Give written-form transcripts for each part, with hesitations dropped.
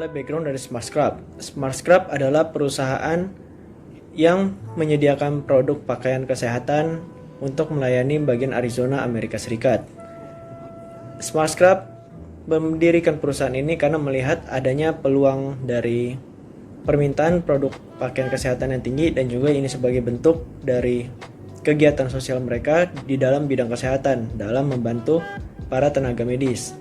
adalah background dari Smart Scrub. Smart Scrub adalah perusahaan yang menyediakan produk pakaian kesehatan untuk melayani bagian Arizona, Amerika Serikat. Smart Scrub mendirikan perusahaan ini karena melihat adanya peluang dari permintaan produk pakaian kesehatan yang tinggi, dan juga ini sebagai bentuk dari kegiatan sosial mereka di dalam bidang kesehatan dalam membantu para tenaga medis.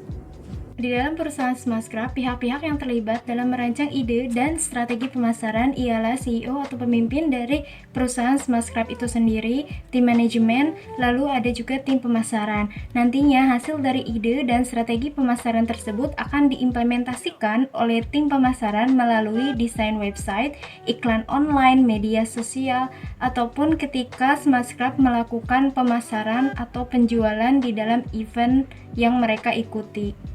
Di dalam perusahaan Smart Scrub, pihak-pihak yang terlibat dalam merancang ide dan strategi pemasaran ialah CEO atau pemimpin dari perusahaan Smart Scrub itu sendiri, tim manajemen, lalu ada juga tim pemasaran. Nantinya hasil dari ide dan strategi pemasaran tersebut akan diimplementasikan oleh tim pemasaran melalui desain website, iklan online, media sosial, ataupun ketika Smart Scrub melakukan pemasaran atau penjualan di dalam event yang mereka ikuti.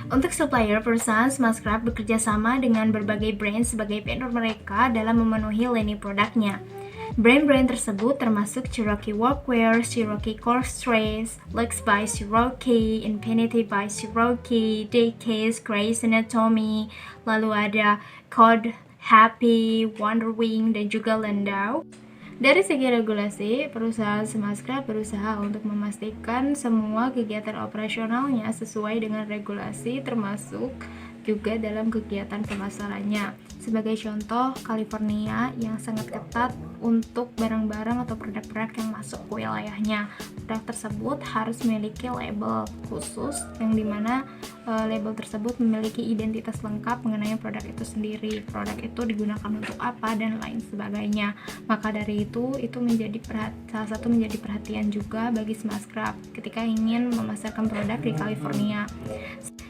Untuk supplier, perusahaan Smart Scrub bekerja sama dengan berbagai brand sebagai vendor mereka dalam memenuhi lini produknya. Brand-brand tersebut termasuk Cherokee Workwear, Cherokee Core Stress, Lux by Cherokee, Infinity by Cherokee, Daycase, Grey's Anatomy, lalu ada Code Happy, Wonderwing, dan juga Landau. Dari segi regulasi, perusahaan Smart Scrub berusaha untuk memastikan semua kegiatan operasionalnya sesuai dengan regulasi, termasuk juga dalam kegiatan pemasarannya. Sebagai contoh, California yang sangat ketat untuk barang-barang atau produk-produk yang masuk ke wilayahnya. Produk tersebut harus memiliki label khusus yang dimana label tersebut memiliki identitas lengkap mengenai produk itu sendiri, produk itu digunakan untuk apa, dan lain sebagainya. Maka dari itu menjadi salah satu menjadi perhatian juga bagi Smart Scrub ketika ingin memasarkan produk di California.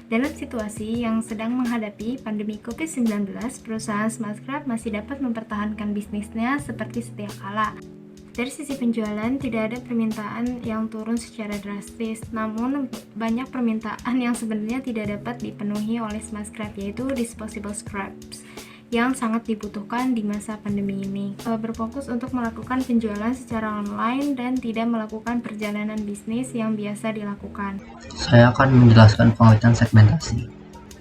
Dalam situasi yang sedang menghadapi pandemi COVID-19, perusahaan Smart Scrub masih dapat mempertahankan bisnisnya seperti sedia kala. Dari sisi penjualan, tidak ada permintaan yang turun secara drastis, namun banyak permintaan yang sebenarnya tidak dapat dipenuhi oleh Smart Scrub, yaitu disposable scrubs yang sangat dibutuhkan di masa pandemi ini. Berfokus untuk melakukan penjualan secara online dan tidak melakukan perjalanan bisnis yang biasa dilakukan. Saya akan menjelaskan pengertian segmentasi.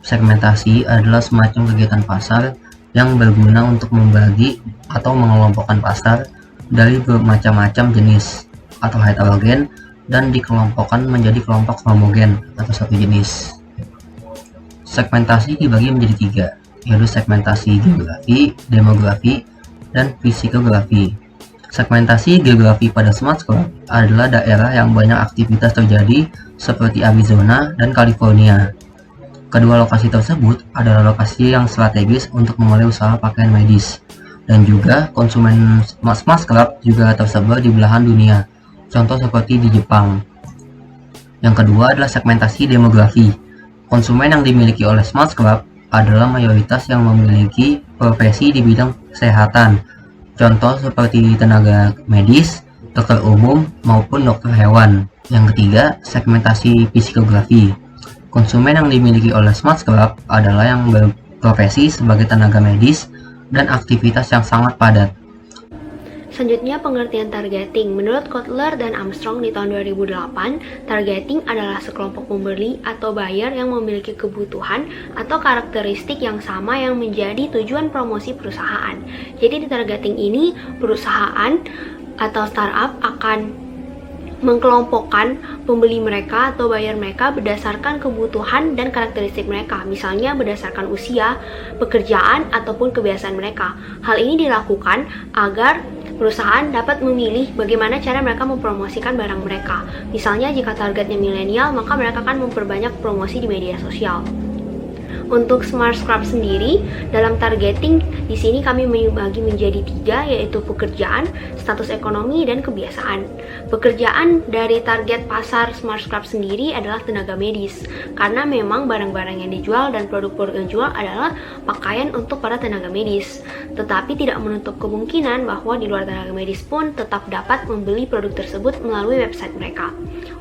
Segmentasi adalah semacam kegiatan pasar yang berguna untuk membagi atau mengelompokkan pasar dari bermacam-macam jenis atau heterogen dan dikelompokkan menjadi kelompok homogen atau satu jenis. Segmentasi dibagi menjadi 3, yaitu segmentasi geografi, demografi, dan psikografi. Segmentasi geografi pada Smart Scrub adalah daerah yang banyak aktivitas terjadi seperti Arizona dan California. Kedua lokasi tersebut adalah lokasi yang strategis untuk memulai usaha pakaian medis, dan juga konsumen Smart Scrub juga tersebar di belahan dunia, contoh seperti di Jepang. Yang kedua adalah segmentasi demografi. Konsumen yang dimiliki oleh Smart Scrub adalah mayoritas yang memiliki profesi di bidang kesehatan, contoh seperti tenaga medis, dokter umum, maupun dokter hewan. Yang ketiga, segmentasi psikografi. Konsumen yang dimiliki oleh Smart Scrub adalah yang berprofesi sebagai tenaga medis dan aktivitas yang sangat padat. Selanjutnya, pengertian targeting. Menurut Kotler dan Armstrong di tahun 2008, targeting adalah sekelompok pembeli atau buyer yang memiliki kebutuhan atau karakteristik yang sama yang menjadi tujuan promosi perusahaan. Jadi di targeting ini, perusahaan atau startup akan mengkelompokkan pembeli mereka atau buyer mereka berdasarkan kebutuhan dan karakteristik mereka, misalnya berdasarkan usia, pekerjaan, ataupun kebiasaan mereka. Hal ini dilakukan agar perusahaan dapat memilih bagaimana cara mereka mempromosikan barang mereka. Misalnya jika targetnya milenial, maka mereka akan memperbanyak promosi di media sosial. Untuk Smart Scrub sendiri, dalam targeting di sini kami membagi menjadi 3, yaitu pekerjaan, status ekonomi, dan kebiasaan. Pekerjaan dari target pasar Smart Scrub sendiri adalah tenaga medis, karena memang barang-barang yang dijual dan produk-produk yang dijual adalah pakaian untuk para tenaga medis. Tetapi tidak menutup kemungkinan bahwa di luar tenaga medis pun tetap dapat membeli produk tersebut melalui website mereka.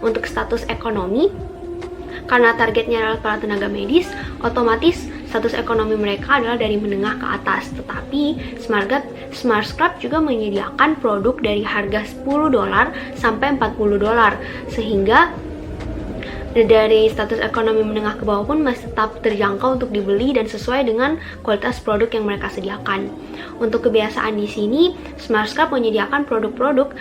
Untuk status ekonomi, karena targetnya adalah para tenaga medis, otomatis status ekonomi mereka adalah dari menengah ke atas. Tetapi Smart Scrub juga menyediakan produk dari harga $10 sampai $40, sehingga dari status ekonomi menengah ke bawah pun masih tetap terjangkau untuk dibeli dan sesuai dengan kualitas produk yang mereka sediakan. Untuk kebiasaan di sini, Smartscrap menyediakan produk-produk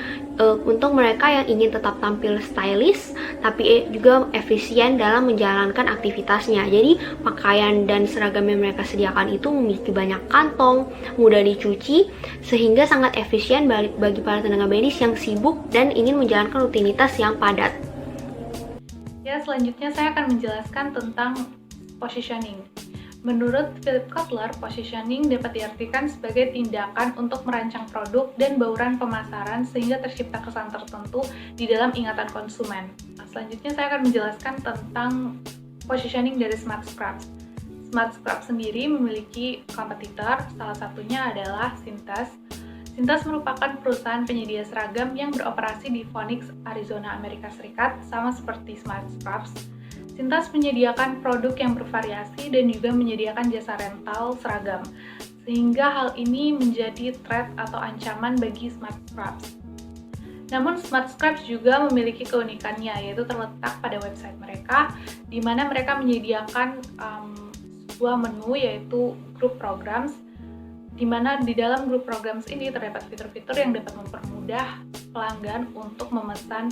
untuk mereka yang ingin tetap tampil stylish, tapi juga efisien dalam menjalankan aktivitasnya. Jadi, pakaian dan seragam yang mereka sediakan itu memiliki banyak kantong, mudah dicuci, sehingga sangat efisien bagi para tenaga medis yang sibuk dan ingin menjalankan rutinitas yang padat. Ya, selanjutnya saya akan menjelaskan tentang positioning. Menurut Philip Kotler, positioning dapat diartikan sebagai tindakan untuk merancang produk dan bauran pemasaran sehingga tercipta kesan tertentu di dalam ingatan konsumen. Nah, selanjutnya saya akan menjelaskan tentang positioning dari Smartscrap. Smartscrap sendiri memiliki kompetitor, salah satunya adalah Cintas. Cintas merupakan perusahaan penyedia seragam yang beroperasi di Phoenix, Arizona, Amerika Serikat, sama seperti Smartscrap. Cintas menyediakan produk yang bervariasi dan juga menyediakan jasa rental seragam, sehingga hal ini menjadi threat atau ancaman bagi Smartscrap. Namun Smartscrap juga memiliki keunikannya, yaitu terletak pada website mereka, di mana mereka menyediakan sebuah menu yaitu group programs, di mana di dalam group programs ini terdapat fitur-fitur yang dapat mempermudah pelanggan untuk memesan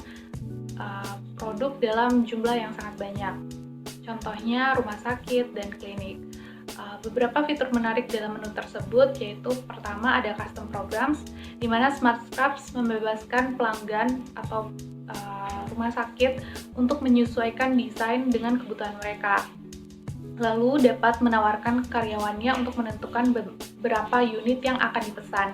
produk dalam jumlah yang sangat banyak. Contohnya rumah sakit dan klinik. Beberapa fitur menarik dalam menu tersebut yaitu pertama ada custom programs, di mana Smartscrap membebaskan pelanggan atau rumah sakit untuk menyesuaikan desain dengan kebutuhan mereka. Lalu dapat menawarkan karyawannya untuk menentukan berapa unit yang akan dipesan.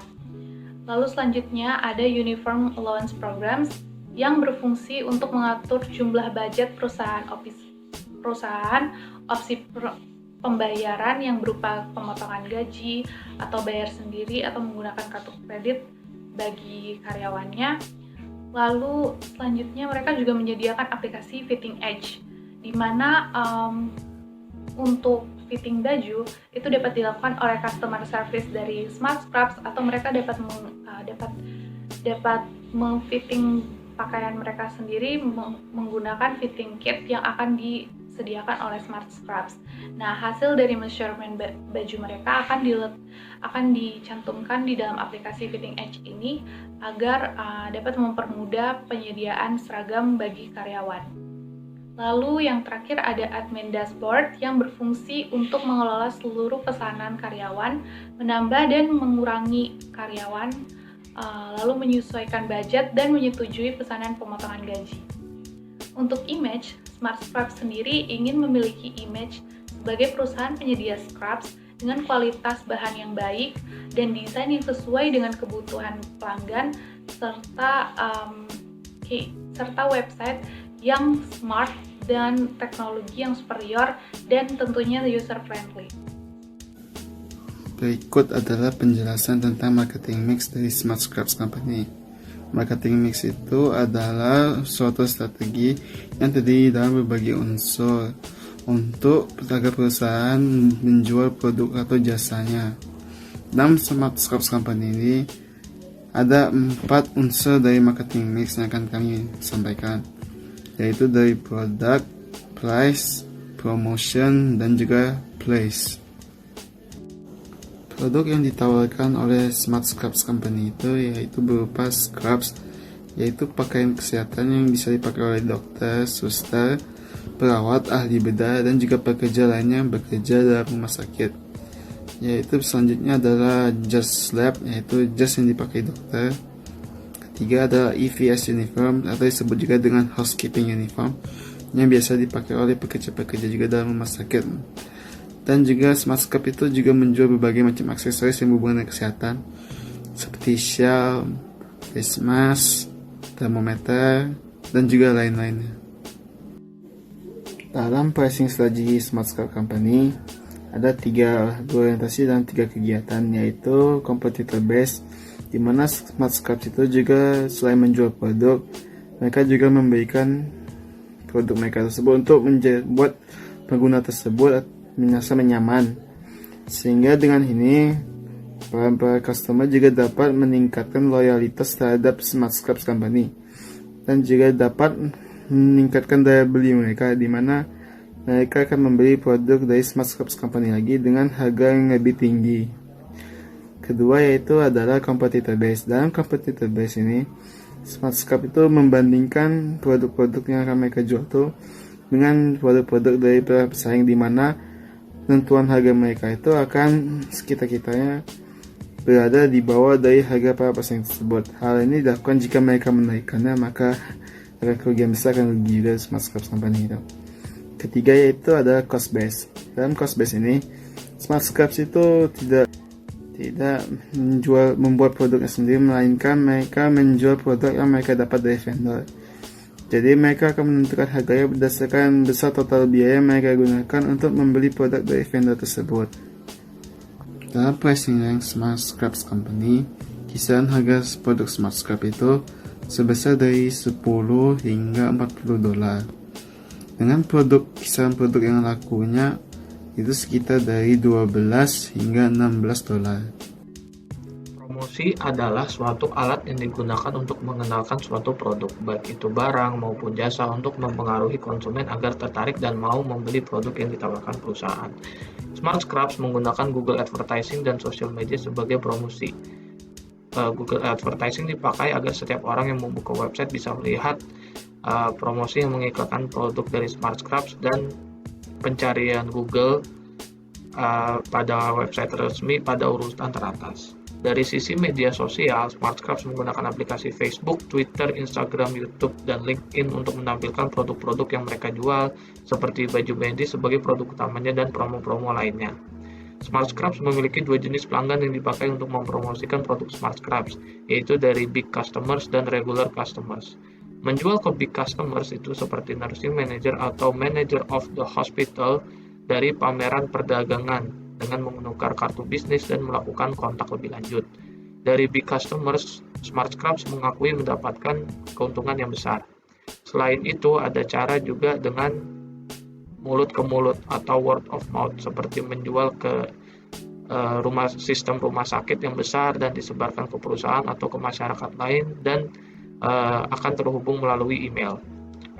Lalu selanjutnya ada Uniform Allowance Programs yang berfungsi untuk mengatur jumlah budget perusahaan, opsi pembayaran yang berupa pemotongan gaji atau bayar sendiri atau menggunakan kartu kredit bagi karyawannya. Lalu selanjutnya mereka juga menyediakan aplikasi Fitting Edge, di mana untuk fitting baju itu dapat dilakukan oleh customer service dari Smartscrap atau mereka dapat memfitting pakaian mereka sendiri menggunakan fitting kit yang akan disediakan oleh Smartscrap. Nah, hasil dari measurement baju mereka akan dicantumkan di dalam aplikasi Fitting Edge ini agar dapat mempermudah penyediaan seragam bagi karyawan. Lalu yang terakhir ada admin dashboard yang berfungsi untuk mengelola seluruh pesanan karyawan, menambah dan mengurangi karyawan, lalu menyesuaikan budget dan menyetujui pesanan pemotongan gaji. Untuk image, Smartscrap sendiri ingin memiliki image sebagai perusahaan penyedia scraps dengan kualitas bahan yang baik dan desain yang sesuai dengan kebutuhan pelanggan, serta website yang smart dan teknologi yang superior dan tentunya user friendly. Berikut adalah penjelasan tentang marketing mix dari Smartscrap Company. Marketing mix itu adalah suatu strategi yang terdiri dalam berbagai unsur untuk agar perusahaan menjual produk atau jasanya. Dalam Smartscrap Company ini ada 4 unsur dari marketing mix yang akan kami sampaikan, yaitu dari produk, price, promotion, dan juga place. Produk yang ditawarkan oleh Smartscrap Company itu yaitu berupa scrubs, yaitu pakaian kesehatan yang bisa dipakai oleh dokter, suster, perawat, ahli bedah, dan juga pekerja lainnya yang bekerja dalam rumah sakit. Yaitu selanjutnya adalah jas lab, yaitu jas yang dipakai dokter. Ketiga adalah EVS uniform atau disebut juga dengan housekeeping uniform yang biasa dipakai oleh pekerja-pekerja juga dalam rumah sakit. Dan juga Smartscrap itu juga menjual berbagai macam aksesoris yang berhubungan dengan kesehatan seperti shawl, face mask, termometer, dan juga lain-lainnya. Dalam pricing strategi Smartscrap Company ada 3 orientasi dan 3 kegiatan, yaitu competitor base, di mana Smartscrap itu juga selain menjual produk, mereka juga memberikan produk mereka tersebut untuk membuat pengguna tersebut merasa nyaman, sehingga dengan ini para customer juga dapat meningkatkan loyalitas terhadap Smartscrap Company dan juga dapat meningkatkan daya beli mereka, di mana mereka akan membeli produk dari Smart Scraps Company lagi dengan harga yang lebih tinggi. Kedua yaitu adalah competitor base. Dalam competitor base ini, Smart Scrap itu membandingkan produk-produk yang akan mereka jual tuh dengan produk-produk dari pesaing, di mana penentuan harga mereka itu akan sekitar-kitarnya berada di bawah dari harga para pesaing tersebut. Hal ini dilakukan jika mereka menaikkannya, maka kerugian besar akan rugi dari Smart Scraps Company itu. Ketiga yaitu adalah cost base. Dalam cost base ini, Smart Scraps itu tidak membuat produknya sendiri, melainkan mereka menjual produk yang mereka dapat dari vendor. Jadi mereka akan menentukan harganya berdasarkan besar total biaya yang mereka gunakan untuk membeli produk dari vendor tersebut. Dalam pricing rank Smart Scraps Company, kisaran harga produk Smart Scrap itu sebesar dari 10 hingga 40 dolar. Dengan kisaran produk yang lakunya itu sekitar dari 12 hingga 16 dolar. Promosi adalah suatu alat yang digunakan untuk mengenalkan suatu produk, baik itu barang maupun jasa, untuk mempengaruhi konsumen agar tertarik dan mau membeli produk yang ditawarkan perusahaan. Smart Scraps menggunakan Google Advertising dan social media sebagai promosi. Google Advertising dipakai agar setiap orang yang membuka website bisa melihat promosi yang mengiklankan produk dari Smart Scraps, dan pencarian Google pada website resmi pada urutan teratas. Dari sisi media sosial, Smart Scraps menggunakan aplikasi Facebook, Twitter, Instagram, YouTube, dan LinkedIn untuk menampilkan produk-produk yang mereka jual, seperti baju medis sebagai produk utamanya dan promo-promo lainnya. Smart Scraps memiliki dua jenis pelanggan yang dipakai untuk mempromosikan produk Smart Scraps, yaitu dari big customers dan regular customers. Menjual ke big customers itu seperti nursing manager atau manager of the hospital dari pameran perdagangan dengan menukar kartu bisnis dan melakukan kontak lebih lanjut. Dari big customers, Smart Scraps mengakui mendapatkan keuntungan yang besar. Selain itu, ada cara juga dengan mulut ke mulut atau word of mouth, seperti menjual ke sistem rumah sakit yang besar dan disebarkan ke perusahaan atau ke masyarakat lain, dan akan terhubung melalui email.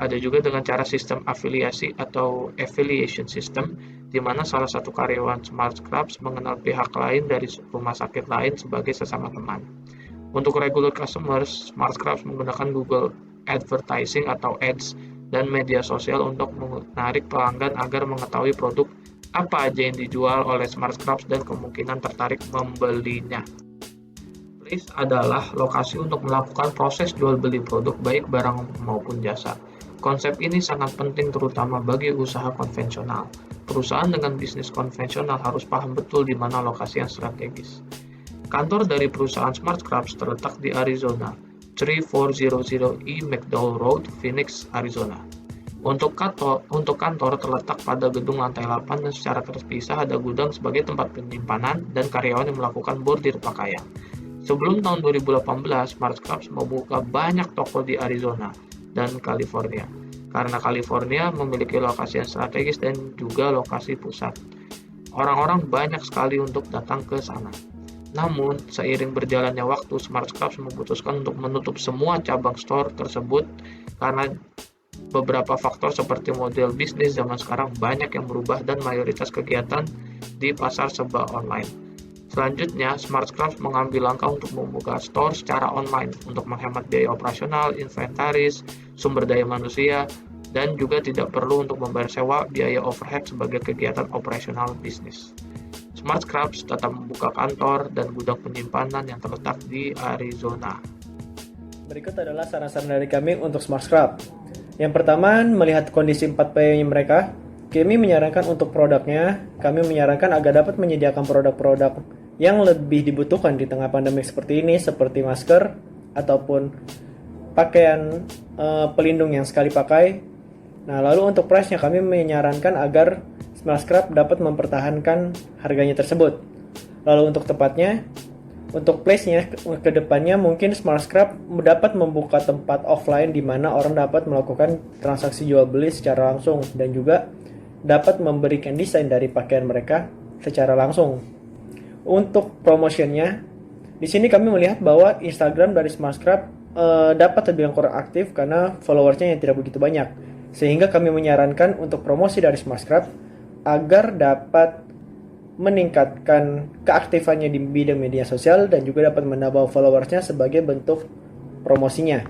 Ada juga dengan cara sistem afiliasi atau affiliation system, di mana salah satu karyawan Smart Scraps mengenal pihak lain dari rumah sakit lain sebagai sesama teman. Untuk regular customers, Smart Scraps menggunakan Google Advertising atau Ads dan media sosial untuk menarik pelanggan agar mengetahui produk apa aja yang dijual oleh Smart Scraps dan kemungkinan tertarik membelinya. Place adalah lokasi untuk melakukan proses jual beli produk, baik barang maupun jasa. Konsep ini sangat penting terutama bagi usaha konvensional. Perusahaan dengan bisnis konvensional harus paham betul di mana lokasi yang strategis. Kantor dari perusahaan Smart Scraps terletak di Arizona, 3400 E McDowell Road, Phoenix, Arizona. Untuk kantor terletak pada gedung lantai 8 dan secara terpisah ada gudang sebagai tempat penyimpanan dan karyawan yang melakukan bordir pakaian. Sebelum tahun 2018, Smart Scraps membuka banyak toko di Arizona dan California, karena California memiliki lokasi yang strategis dan juga lokasi pusat. Orang-orang banyak sekali untuk datang ke sana. Namun, seiring berjalannya waktu, Smart Scraps memutuskan untuk menutup semua cabang store tersebut karena beberapa faktor seperti model bisnis zaman sekarang banyak yang berubah dan mayoritas kegiatan di pasar serba online. Selanjutnya, Smart Scraps mengambil langkah untuk membuka store secara online untuk menghemat biaya operasional, inventaris, sumber daya manusia, dan juga tidak perlu untuk membayar sewa biaya overhead sebagai kegiatan operasional bisnis. Smart Scraps tetap membuka kantor dan gudang penyimpanan yang terletak di Arizona. Berikut adalah saran-saran dari kami untuk Smart Scrap. Yang pertama, melihat kondisi 4P mereka, kami menyarankan untuk produknya, kami menyarankan agar dapat menyediakan produk-produk yang lebih dibutuhkan di tengah pandemi seperti ini, seperti masker ataupun pakaian pelindung yang sekali pakai. Nah, lalu untuk price-nya kami menyarankan agar Smart Scrap dapat mempertahankan harganya tersebut. Lalu untuk tepatnya, untuk place-nya ke depannya mungkin Smart Scrap dapat membuka tempat offline di mana orang dapat melakukan transaksi jual beli secara langsung dan juga dapat memberikan desain dari pakaian mereka secara langsung. Untuk promotionnya, di sini kami melihat bahwa Instagram dari Smart Scrap dapat terbilang kurang aktif karena followersnya yang tidak begitu banyak. Sehingga kami menyarankan untuk promosi dari Smart Scrap agar dapat meningkatkan keaktifannya di bidang media sosial dan juga dapat menambah followersnya sebagai bentuk promosinya.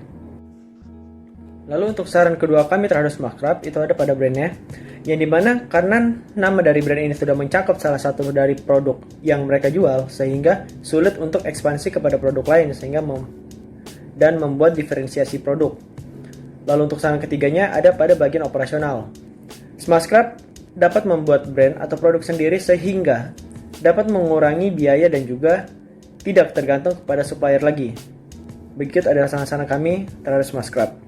Lalu untuk saran kedua kami terhadap Smart Scrap itu ada pada brandnya, yang dimana karena nama dari brand ini sudah mencakup salah satu dari produk yang mereka jual, sehingga sulit untuk ekspansi kepada produk lain sehingga dan membuat diferensiasi produk. Lalu untuk saran ketiganya ada pada bagian operasional. Smart Scrap dapat membuat brand atau produk sendiri sehingga dapat mengurangi biaya dan juga tidak tergantung kepada supplier lagi. Begitu adalah saran-saran kami terhadap Smart Scrap.